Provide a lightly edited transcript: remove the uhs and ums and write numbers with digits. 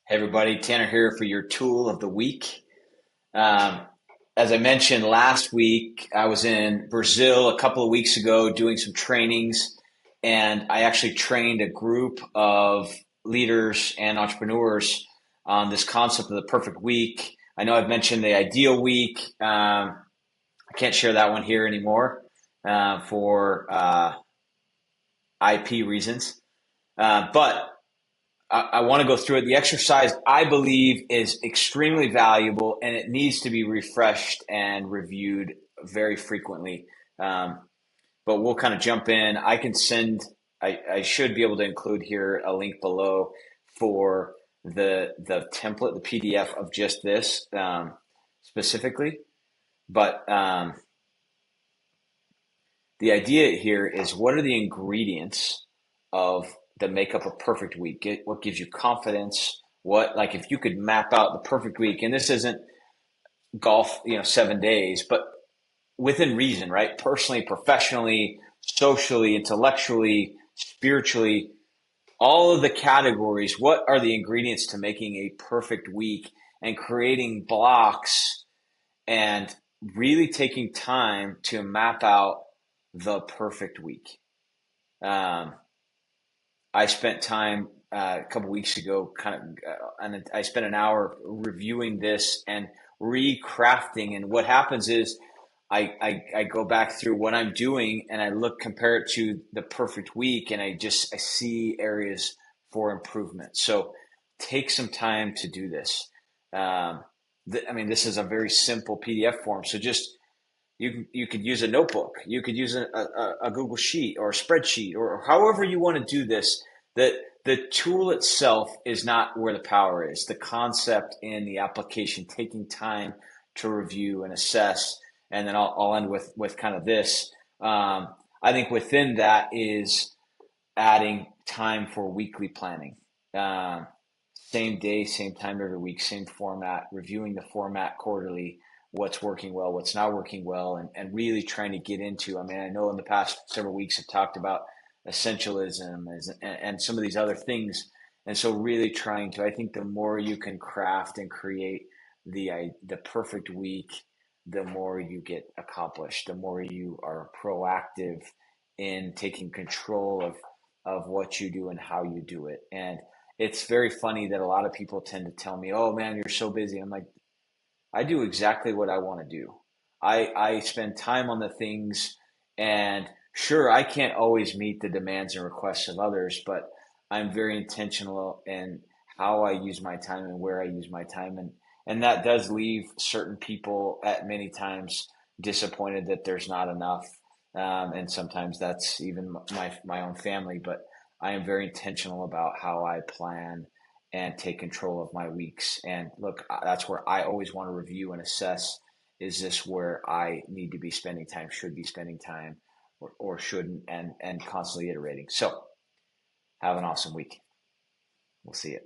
Hey everybody, Tanner here for your tool of the week. Um, as I mentioned last week, I was in Brazil a couple of weeks ago doing some trainings, and I actually trained a group of leaders and entrepreneurs on this concept of the perfect week. I know I've mentioned the ideal week. I can't share that one here anymore for IP reasons, but I want to go through it. The exercise, I believe, is extremely valuable and it needs to be refreshed and reviewed very frequently. Um, but we'll kind of jump in. I should be able to include here a link below for the template, the PDF of just this specifically. But the idea here is, what are the ingredients of that make up a perfect week? What gives you confidence? What, like, if you could map out the perfect week, and this isn't golf, 7 days, but within reason, right? Personally, professionally, socially, intellectually, spiritually, all of the categories. What are the ingredients to making a perfect week and creating blocks and really taking time to map out the perfect week? Um, I spent time a couple weeks ago, and I spent an hour reviewing this and recrafting. And what happens is, I go back through what I'm doing and I compare it to the perfect week, and I see areas for improvement. So take some time to do this. Um, I mean, this is a very simple PDF form, so just you could use a notebook, you could use a Google Sheet or a spreadsheet, or however you want to do this. That the tool itself is not where the power is. The concept in the application, taking time to review and assess, and then I'll end with kind of this. I think within that is adding time for weekly planning. Um, Same day, same time every week, same format, reviewing the format quarterly, what's working well, what's not working well, and really trying to get into. I mean, I know in the past several weeks I've talked about essentialism and some of these other things. And so really trying to, I think the more you can craft and create the perfect week, the more you get accomplished, the more you are proactive in taking control of what you do and how you do it. And it's very funny that a lot of people tend to tell me, "Oh man, you're so busy." I'm like, I do exactly what I want to do. I spend time on the things, and sure, I can't always meet the demands and requests of others, but I'm very intentional in how I use my time and where I use my time, and that does leave certain people at many times disappointed that there's not enough, and sometimes that's even my own family. But I am very intentional about how I plan and take control of my weeks. And look, that's where I always want to review and assess, is this where I need to be spending time, should be spending time, or shouldn't, and constantly iterating. So have an awesome week. We'll see you.